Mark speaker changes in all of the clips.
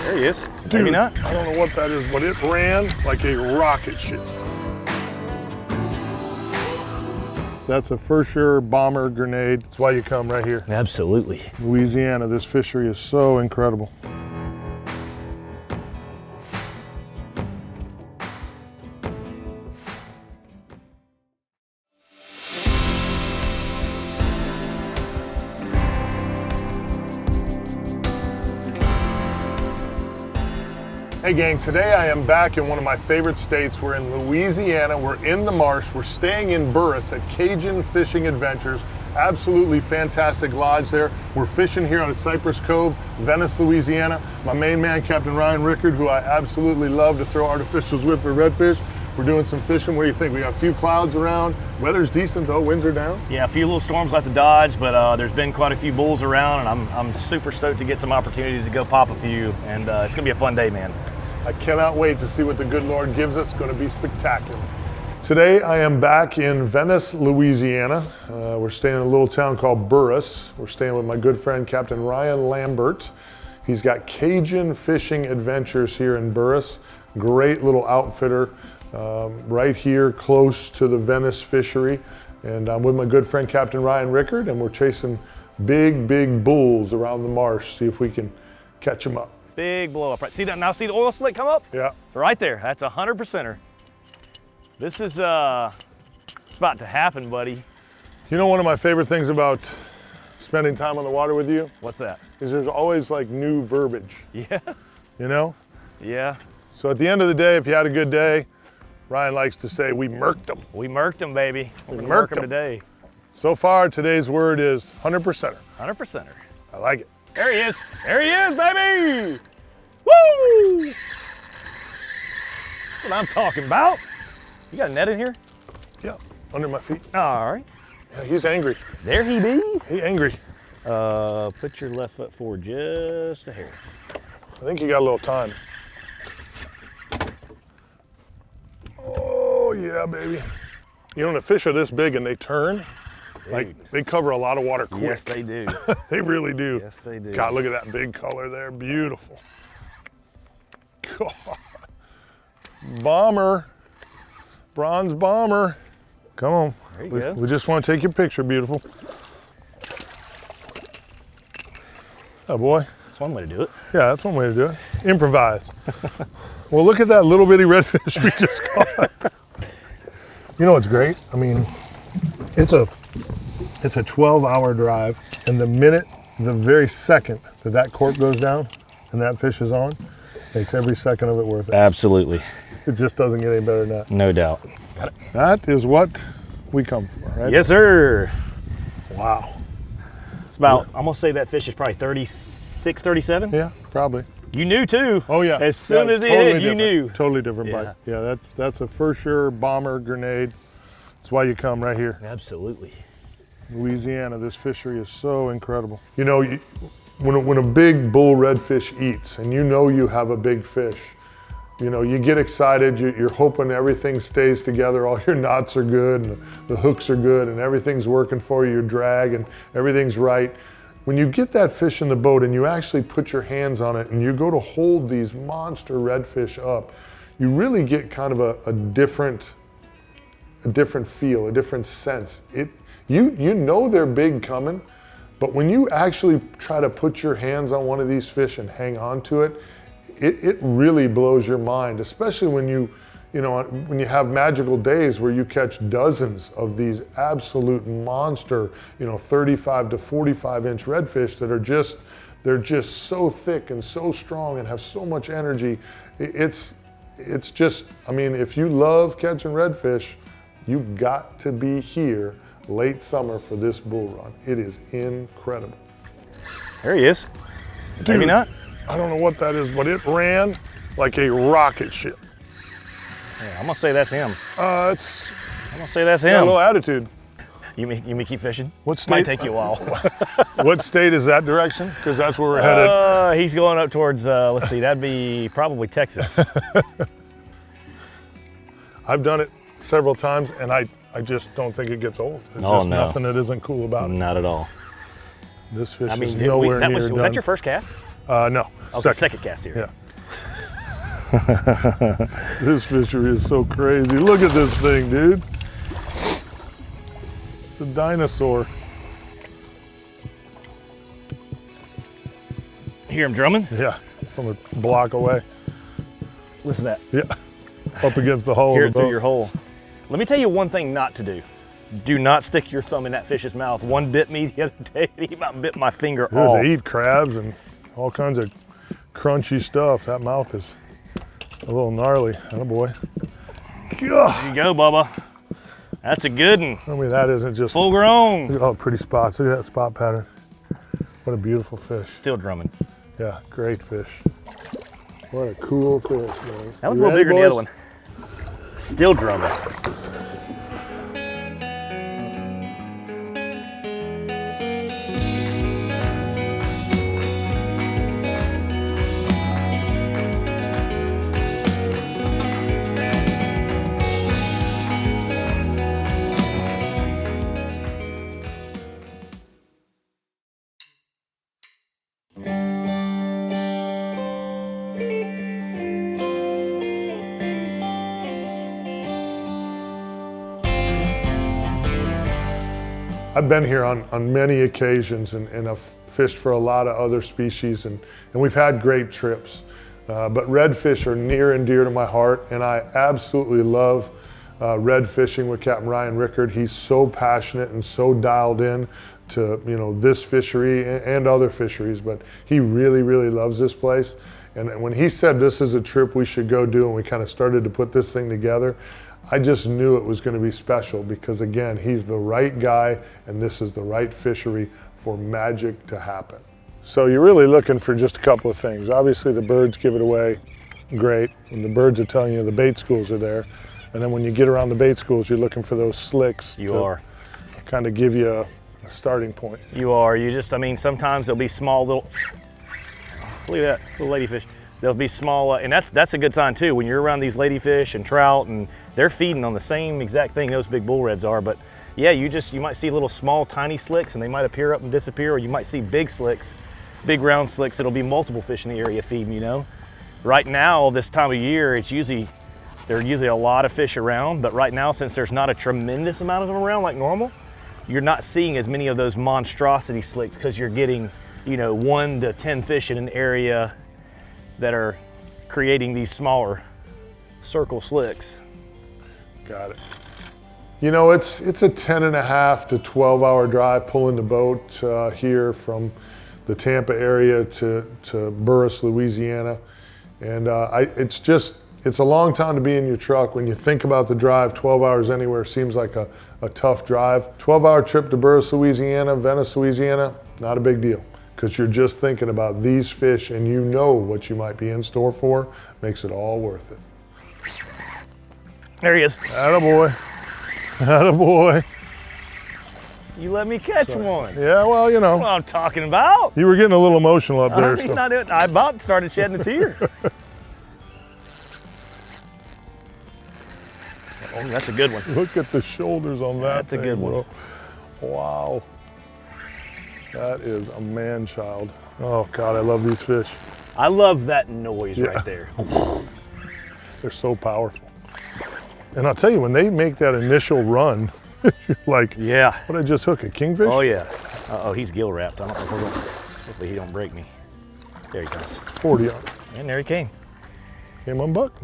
Speaker 1: There he is.
Speaker 2: Dude,
Speaker 1: maybe not.
Speaker 2: I don't know what that is, but it ran like a rocket ship. That's a for sure bomber grenade. That's why you come right here.
Speaker 1: Absolutely.
Speaker 2: Louisiana, this fishery is so incredible. Hey gang, today I am back in one of my favorite states. We're in Louisiana, we're in the marsh, we're staying in Burris at Cajun Fishing Adventures. Absolutely fantastic lodge there. We're fishing here on Cypress Cove, Venice, Louisiana. My main man, Captain Ryan Rickard, who I absolutely love to throw artificials with for redfish. We're doing some fishing. What do you think? We got a few clouds around. Weather's decent though, winds are down.
Speaker 1: Yeah, a few little storms left to dodge, but there's been quite a few bulls around, and I'm super stoked to get some opportunities to go pop a few, and it's gonna be a fun day, man.
Speaker 2: I cannot wait to see what the good Lord gives us. It's going to be spectacular. Today I am back in Venice, Louisiana. We're staying in a little town called Burris. We're staying with my good friend Captain Ryan Lambert. He's got Cajun Fishing Adventures here in Burris. Great little outfitter right here close to the Venice fishery. And I'm with my good friend Captain Ryan Rickard, and we're chasing big bulls around the marsh. See if we can catch them up.
Speaker 1: Big blow up. Right, see that now? See the oil slick come up?
Speaker 2: Yeah.
Speaker 1: Right there. That's 100%er. This is it's about to happen, buddy.
Speaker 2: You know, one of my favorite things about spending time on the water with you?
Speaker 1: What's that?
Speaker 2: Is there's always like new verbiage.
Speaker 1: Yeah.
Speaker 2: You know?
Speaker 1: Yeah.
Speaker 2: So at the end of the day, if you had a good day, Ryan likes to say, we murked them.
Speaker 1: We murked them, baby.
Speaker 2: We
Speaker 1: We're
Speaker 2: murked
Speaker 1: them today.
Speaker 2: So far, today's word is 100%er.
Speaker 1: 100%er.
Speaker 2: I like it.
Speaker 1: There he is. There he is, baby. Woo! That's what I'm talking about. You got a net in here?
Speaker 2: Yeah, under my feet.
Speaker 1: All right.
Speaker 2: Yeah, he's angry.
Speaker 1: There he be.
Speaker 2: He angry.
Speaker 1: Put your left foot forward just a hair.
Speaker 2: I think you got a little time. Oh yeah, baby. You know, when the fish are this big and they turn, like they cover a lot of water quick.
Speaker 1: Yes, they do.
Speaker 2: They really do.
Speaker 1: Yes, they do.
Speaker 2: God, look at that big color there. Beautiful. God. Bomber. Bronze bomber. Come on.
Speaker 1: There you go.
Speaker 2: We just want to take your picture, beautiful. Oh boy.
Speaker 1: That's one way to do it.
Speaker 2: Yeah, that's one way to do it. Improvise. Well, look at that little bitty redfish we just caught. You know what's great? I mean, it's a 12-hour drive, and the very second that cork goes down and that fish is on, makes every second of it worth it.
Speaker 1: Absolutely.
Speaker 2: It just doesn't get any better than that.
Speaker 1: No doubt.
Speaker 2: Got it. That is what we come for, right?
Speaker 1: Yes, sir.
Speaker 2: Wow.
Speaker 1: It's about, I'm going to say that fish is probably 36, 37.
Speaker 2: Yeah, probably.
Speaker 1: You knew too.
Speaker 2: Oh yeah.
Speaker 1: As soon as it
Speaker 2: totally
Speaker 1: hit, you
Speaker 2: different.
Speaker 1: knew.
Speaker 2: Totally different
Speaker 1: Yeah.
Speaker 2: bite. Yeah, that's a for sure bomber grenade. That's why you come right here.
Speaker 1: Absolutely.
Speaker 2: Louisiana, this fishery is so incredible. You know, when a big bull redfish eats, and you know you have a big fish, you know, you get excited, you're hoping everything stays together, all your knots are good, and the hooks are good, and everything's working for you, your drag, and everything's right. When you get that fish in the boat and you actually put your hands on it and you go to hold these monster redfish up, you really get kind of a different feel, a different sense. You know they're big coming, but when you actually try to put your hands on one of these fish and hang on to it, it really blows your mind, especially when you have magical days where you catch dozens of these absolute monster, 35 to 45 inch redfish that are they're just so thick and so strong and have so much energy. It's just, I mean, if you love catching redfish, you've got to be here late summer for this bull run. It is incredible.
Speaker 1: There he is.
Speaker 2: Dude,
Speaker 1: Maybe not.
Speaker 2: I don't know what that is, but it ran like a rocket ship.
Speaker 1: Yeah, I'm gonna say that's him.
Speaker 2: I'm
Speaker 1: gonna say that's him.
Speaker 2: a little attitude.
Speaker 1: You may keep fishing.
Speaker 2: What state?
Speaker 1: Might take you a while.
Speaker 2: What state is that direction? Because that's where we're headed.
Speaker 1: He's going up towards, let's see, that'd be probably Texas.
Speaker 2: I've done it. several times, and I just don't think it gets old. There's
Speaker 1: Oh,
Speaker 2: just
Speaker 1: no.
Speaker 2: nothing that isn't cool about it.
Speaker 1: Not at all.
Speaker 2: This fish
Speaker 1: I mean,
Speaker 2: is
Speaker 1: did
Speaker 2: nowhere
Speaker 1: that
Speaker 2: near
Speaker 1: was
Speaker 2: done.
Speaker 1: that your first cast?
Speaker 2: No.
Speaker 1: Okay, second cast here.
Speaker 2: Yeah. This fishery is so crazy. Look at this thing, dude. It's a dinosaur.
Speaker 1: Hear him drumming?
Speaker 2: Yeah, from a block away.
Speaker 1: Listen to that.
Speaker 2: Yeah, up against the hull
Speaker 1: Hear
Speaker 2: of
Speaker 1: it
Speaker 2: the
Speaker 1: through
Speaker 2: boat.
Speaker 1: your hole. Let me tell you one thing not to do. Do not stick your thumb in that fish's mouth. One bit me the other day. He about bit my finger
Speaker 2: Dude,
Speaker 1: off.
Speaker 2: they eat crabs and all kinds of crunchy stuff. That mouth is a little gnarly. Attaboy.
Speaker 1: There you go, Bubba. That's a good one.
Speaker 2: I mean, that isn't just
Speaker 1: Full grown.
Speaker 2: Look at all the pretty spots. Look at that spot pattern. What a beautiful fish.
Speaker 1: Still drumming.
Speaker 2: Yeah, great fish. What a cool fish, man.
Speaker 1: That was
Speaker 2: You
Speaker 1: a little
Speaker 2: ready,
Speaker 1: bigger than the other
Speaker 2: boys?
Speaker 1: one. Still drumming.
Speaker 2: I've been here on many occasions and I've fished for a lot of other species and we've had great trips. But redfish are near and dear to my heart, and I absolutely love red fishing with Captain Ryan Rickard. He's so passionate and so dialed in to this fishery and other fisheries, but he really, really loves this place. And when he said this is a trip we should go do, and we kind of started to put this thing together, I just knew it was going to be special because, again, he's the right guy and this is the right fishery for magic to happen. So you're really looking for just a couple of things. Obviously the birds give it away, great. And the birds are telling you the bait schools are there. And then when you get around the bait schools, you're looking for those slicks to kind of give you a starting point.
Speaker 1: You are. You just, I mean, sometimes there'll be small little, look at that, little ladyfish. There'll be small, and that's a good sign too. When you're around these ladyfish and trout, and they're feeding on the same exact thing those big bull reds are. But yeah, you might see little small tiny slicks, and they might appear up and disappear, or you might see big slicks, big round slicks. It'll be multiple fish in the area feeding. Right now, this time of year, there are usually a lot of fish around. But right now, since there's not a tremendous amount of them around like normal, you're not seeing as many of those monstrosity slicks because you're getting 1 to 10 fish in an area that are creating these smaller circle slicks.
Speaker 2: Got it. It's a 10.5 to 12-hour drive pulling the boat here from the Tampa area to Burris, Louisiana. And it's a long time to be in your truck. When you think about the drive, 12 hours anywhere seems like a tough drive. 12-hour trip to Burris, Louisiana, Venice, Louisiana, not a big deal, because you're just thinking about these fish and you know what you might be in store for. Makes it all worth it.
Speaker 1: There he is.
Speaker 2: Attaboy. Attaboy.
Speaker 1: You let me catch one.
Speaker 2: Yeah, well,
Speaker 1: That's what I'm talking about.
Speaker 2: you were getting a little emotional up there.
Speaker 1: I about started shedding a tear. Oh, that's a good one.
Speaker 2: Look at the shoulders on that.
Speaker 1: That's a good one.
Speaker 2: Bro. Wow. That is a man-child. Oh, God, I love these fish.
Speaker 1: I love that noise right there.
Speaker 2: They're so powerful. And I'll tell you, when they make that initial run, you're like,
Speaker 1: Yeah.
Speaker 2: what did I just hook, a kingfish?
Speaker 1: Oh, yeah. Uh-oh, he's gill wrapped. I don't know if we're going. Hopefully he don't break me. There he comes.
Speaker 2: 40 on.
Speaker 1: And there he came.
Speaker 2: Came unbucked.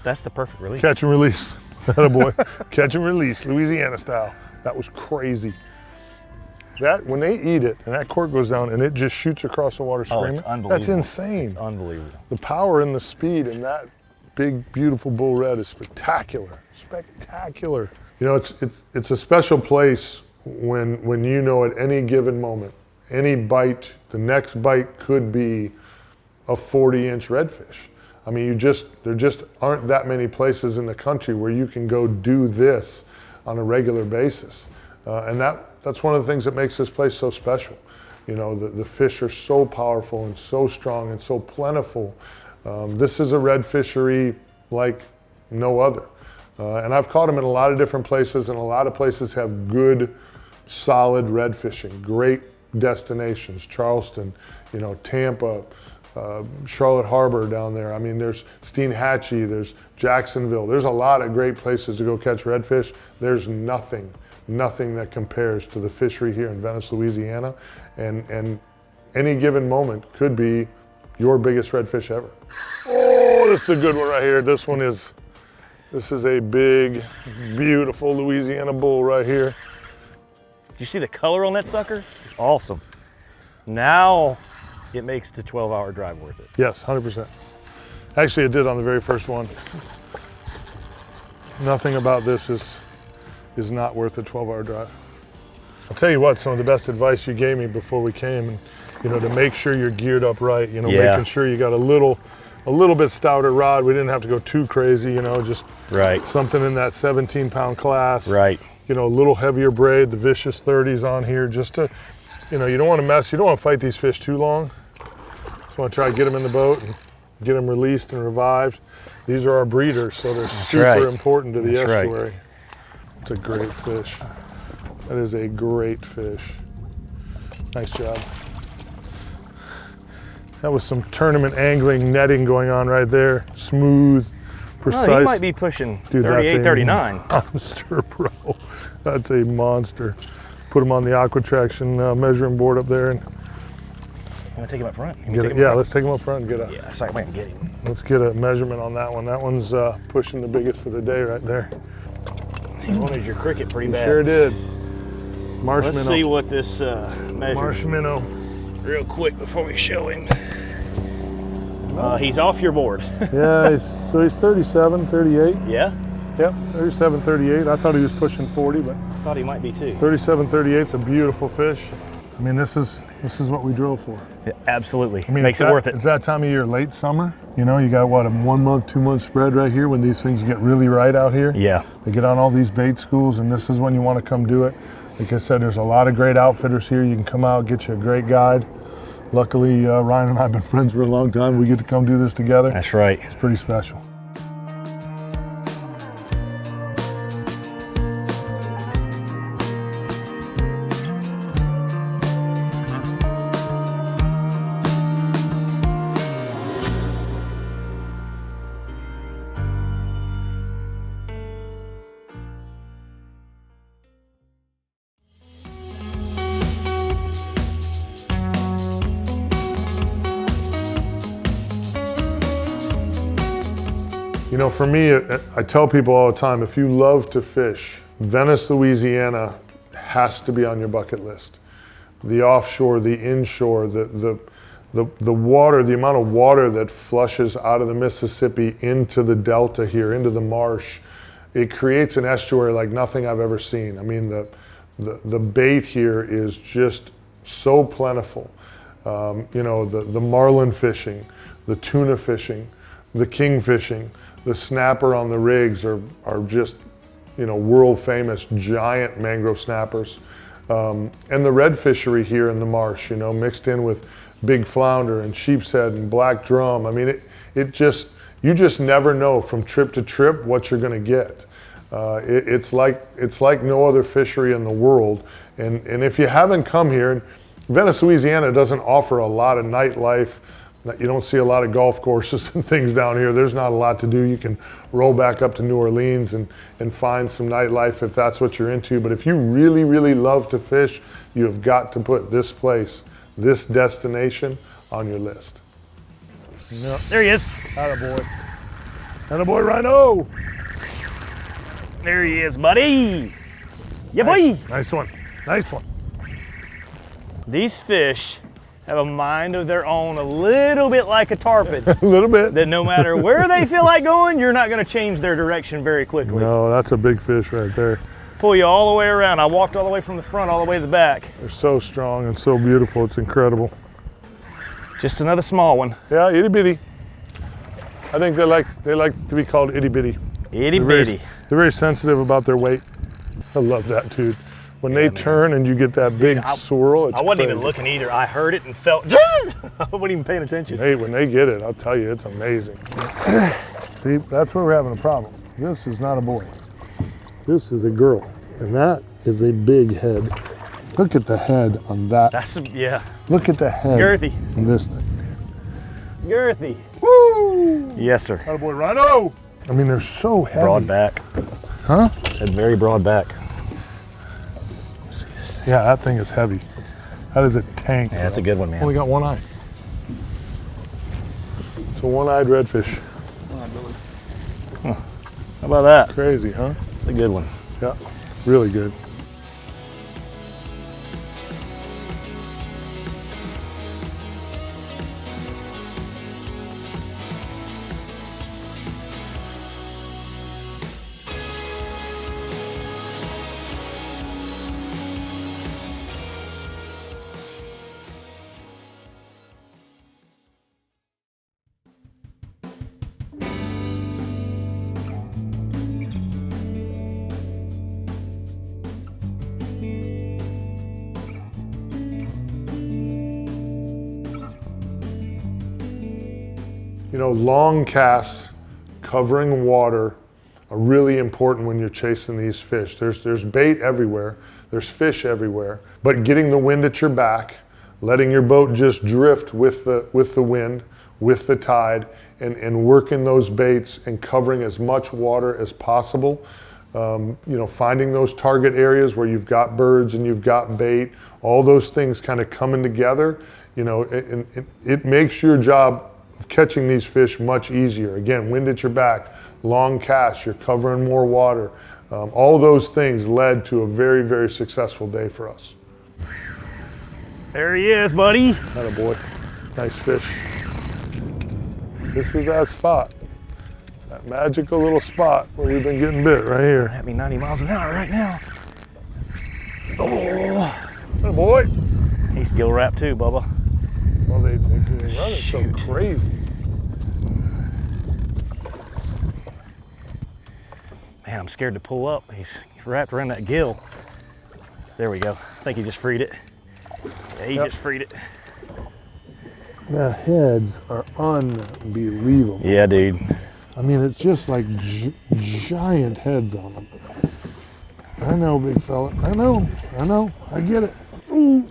Speaker 1: That's the perfect release.
Speaker 2: Catch and release. Attaboy. Catch and release, Louisiana style. That was crazy. That, when they eat it and that cork goes down and it just shoots across the water screaming,
Speaker 1: it's unbelievable.
Speaker 2: that's insane.
Speaker 1: It's unbelievable.
Speaker 2: The power and the speed in that big, beautiful bull red is spectacular. Spectacular. It's a special place when at any given moment, any bite, the next bite could be a 40-inch redfish. I mean, there just aren't that many places in the country where you can go do this on a regular basis. And that's one of the things that makes this place so special. The fish are so powerful and so strong and so plentiful. This is a red fishery like no other. And I've caught them in a lot of different places, and a lot of places have good, solid red fishing, great destinations. Charleston, you know, Tampa, Charlotte Harbor down there. I mean, there's Steinhatchee, there's Jacksonville. There's a lot of great places to go catch redfish. There's nothing that compares to the fishery here in Venice, Louisiana. And any given moment could be your biggest redfish ever. Oh, this is a good one right here. This is a big, beautiful Louisiana bull right here.
Speaker 1: You see the color on that sucker? It's awesome. Now it makes the 12-hour drive worth it.
Speaker 2: Yes, 100%. Actually, it did on the very first one. Nothing about this is not worth a 12-hour drive. I'll tell you what, some of the best advice you gave me before we came, and you know, to make sure you're geared up right, you know, making sure you got a little bit stouter rod. We didn't have to go too crazy, you know, just something in that 17-pound class.
Speaker 1: Right.
Speaker 2: You know, a little heavier braid, the Vicious 30s on here, just to, you know, you don't want to fight these fish too long. Just want to try to get them in the boat and get them released and revived. These are our breeders, so they're super important to the estuary. Right. It's a great fish. That is a great fish. Nice job. That was some tournament angling netting going on right there. Smooth, precise.
Speaker 1: Oh, he might be pushing 38, 39.
Speaker 2: Monster, bro. That's a monster. Put him on the Aquatraction measuring board up there. And
Speaker 1: you want to take him up front?
Speaker 2: Let's take him up front and get a.
Speaker 1: Yeah, so I can get him.
Speaker 2: Let's get a measurement on that one. That one's pushing the biggest of the day right there.
Speaker 1: He wanted your cricket pretty bad.
Speaker 2: Sure did. Marshmallow.
Speaker 1: Let's see what this measures.
Speaker 2: Marshmallow.
Speaker 1: Real quick before we show him. He's off your board.
Speaker 2: Yeah, so he's 37, 38.
Speaker 1: Yeah?
Speaker 2: Yep, 37, 38. I thought he was pushing 40, but
Speaker 1: I thought he might be too.
Speaker 2: 37, 38 is a beautiful fish. I mean, this is what we drove for.
Speaker 1: Yeah, absolutely.
Speaker 2: I mean,
Speaker 1: makes it worth it.
Speaker 2: It's that time of year, late summer. You know, you got what, a 1 month, 2 month spread right here when these things get really right out here.
Speaker 1: Yeah.
Speaker 2: They get on all these bait schools, and this is when you want to come do it. Like I said, there's a lot of great outfitters here. You can come out, get you a great guide. Luckily, Ryan and I have been friends for a long time. We get to come do this together.
Speaker 1: That's right.
Speaker 2: It's pretty special. You know, for me, I tell people all the time, if you love to fish, Venice, Louisiana has to be on your bucket list. The offshore, the inshore, the water, the amount of water that flushes out of the Mississippi into the delta here, into the marsh, it creates an estuary like nothing I've ever seen. I mean, the bait here is just so plentiful. You know, the marlin fishing, the tuna fishing, the king fishing, the snapper on the rigs are just, you know, world famous giant mangrove snappers. And the red fishery here in the marsh, you know, mixed in with big flounder and sheepshead and black drum. I mean, you just never know from trip to trip what you're gonna get. It's like no other fishery in the world. And if you haven't come here, Venice, Louisiana doesn't offer a lot of nightlife. You don't see a lot of golf courses and things down here. There's not a lot to do. You can roll back up to New Orleans and find some nightlife if that's what you're into. But if you really, really love to fish, you have got to put this place, this destination on your list.
Speaker 1: Yep. There he is.
Speaker 2: Attaboy. Attaboy, Rhino.
Speaker 1: There he is, buddy. Yeah, boy.
Speaker 2: Nice one. Nice one.
Speaker 1: These fish have a mind of their own, a little bit like a tarpon.
Speaker 2: A little bit.
Speaker 1: That no matter where they feel like going, you're not going to change their direction very quickly.
Speaker 2: No, that's a big fish right there.
Speaker 1: Pull you all the way around. I walked all the way from the front all the way to the back.
Speaker 2: They're so strong and so beautiful. It's incredible.
Speaker 1: Just another small one.
Speaker 2: Yeah, itty bitty. I think they like to be called itty bitty.
Speaker 1: Itty bitty.
Speaker 2: They're very sensitive about their weight. I love that, dude. When they turn and you get that big swirl, it's
Speaker 1: I wasn't
Speaker 2: crazy.
Speaker 1: even looking either. I heard it and felt, I wasn't even paying attention.
Speaker 2: Hey, when they get it, I'll tell you, it's amazing. See, that's where we're having a problem. This is not a boy. This is a girl. And that is a big head. Look at the head on that.
Speaker 1: That's, yeah.
Speaker 2: Look at the head.
Speaker 1: It's girthy.
Speaker 2: On this thing.
Speaker 1: Girthy.
Speaker 2: Woo!
Speaker 1: Yes, sir.
Speaker 2: Attaboy, rhino! I mean, they're so heavy.
Speaker 1: Broad back.
Speaker 2: Huh?
Speaker 1: Said very broad back. Let's see this thing.
Speaker 2: Yeah, that thing is heavy. That is a tank.
Speaker 1: Yeah, that's a good one, man.
Speaker 2: Only got one eye. It's a one-eyed redfish.
Speaker 1: Huh. How about that?
Speaker 2: Crazy, huh?
Speaker 1: That's a good one.
Speaker 2: Yeah, really good. You know, long casts covering water are really important when you're chasing these fish. There's bait everywhere, there's fish everywhere, but getting the wind at your back, letting your boat just drift with the wind, with the tide, and working those baits and covering as much water as possible. You know, finding those target areas where you've got birds and you've got bait, all those things kind of coming together, you know, it makes your job of catching these fish much easier. Again, wind at your back, long cast, you're covering more water. All those things led to a very, very successful day for us.
Speaker 1: There he is, buddy.
Speaker 2: Attaboy. Nice fish. This is that spot. That magical little spot where we've been getting bit right here.
Speaker 1: At me 90 miles an hour right now. Oh.
Speaker 2: Attaboy.
Speaker 1: He's gill wrapped too, Bubba.
Speaker 2: Well, they run it so
Speaker 1: Shoot.
Speaker 2: crazy.
Speaker 1: Man, I'm scared to pull up. He's wrapped around that gill. There we go. I think he just freed it. Yeah, he just freed it.
Speaker 2: The heads are unbelievable.
Speaker 1: Yeah, dude.
Speaker 2: I mean, it's just like giant heads on them. I know, big fella. I know. I get it. Ooh.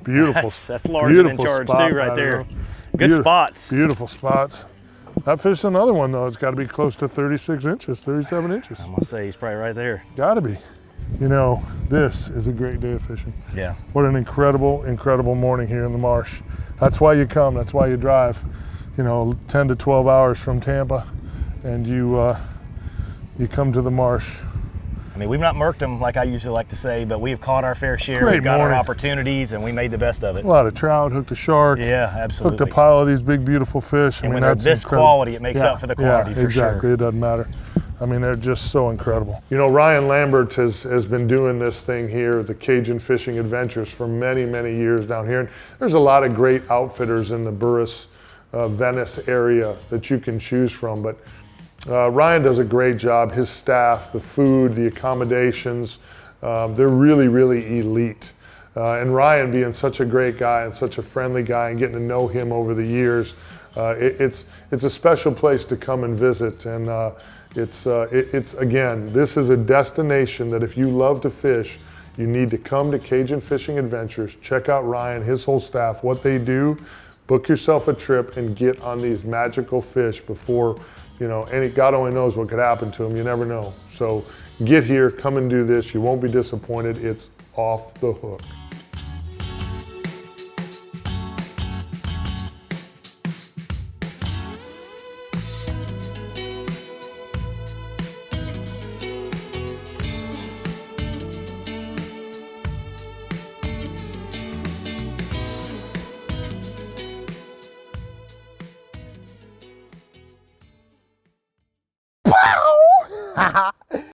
Speaker 2: Beautiful.
Speaker 1: That's large and in charge
Speaker 2: spot,
Speaker 1: too, right there. Good spots.
Speaker 2: Beautiful spots. That fish is another one though. It's got to be close to 36 inches, 37 inches.
Speaker 1: I'm gonna say he's probably right there.
Speaker 2: Got to be. You know, this is a great day of fishing.
Speaker 1: Yeah.
Speaker 2: What an incredible, incredible morning here in the marsh. That's why you come. That's why you drive. You know, 10 to 12 hours from Tampa, and you come to the marsh.
Speaker 1: I mean, we've not murked them like I usually like to say, but we've caught our fair share.
Speaker 2: Great
Speaker 1: We've got
Speaker 2: morning.
Speaker 1: our opportunities, and we made the best of it.
Speaker 2: A lot of trout, hooked a shark.
Speaker 1: Yeah, absolutely.
Speaker 2: Hooked a pile of these big, beautiful fish.
Speaker 1: And when they're this quality, it makes up for the quantity for sure.
Speaker 2: Exactly. It doesn't matter. I mean, they're just so incredible. You know, Ryan Lambert has been doing this thing here, the Cajun Fishing Adventures, for many, many years down here. And there's a lot of great outfitters in the Burris, Venice area that you can choose from. But Ryan does a great job. His staff, the food, the accommodations, they're really, really elite. And Ryan, being such a great guy and such a friendly guy, and getting to know him over the years, it's a special place to come and visit. And it's again, this is a destination that if you love to fish, you need to come to Cajun Fishing Adventures. Check out Ryan, his whole staff, what they do. Book yourself a trip and get on these magical fish before, you know, God only knows what could happen to them. You never know. So get here, come and do this. You won't be disappointed. It's off the hook.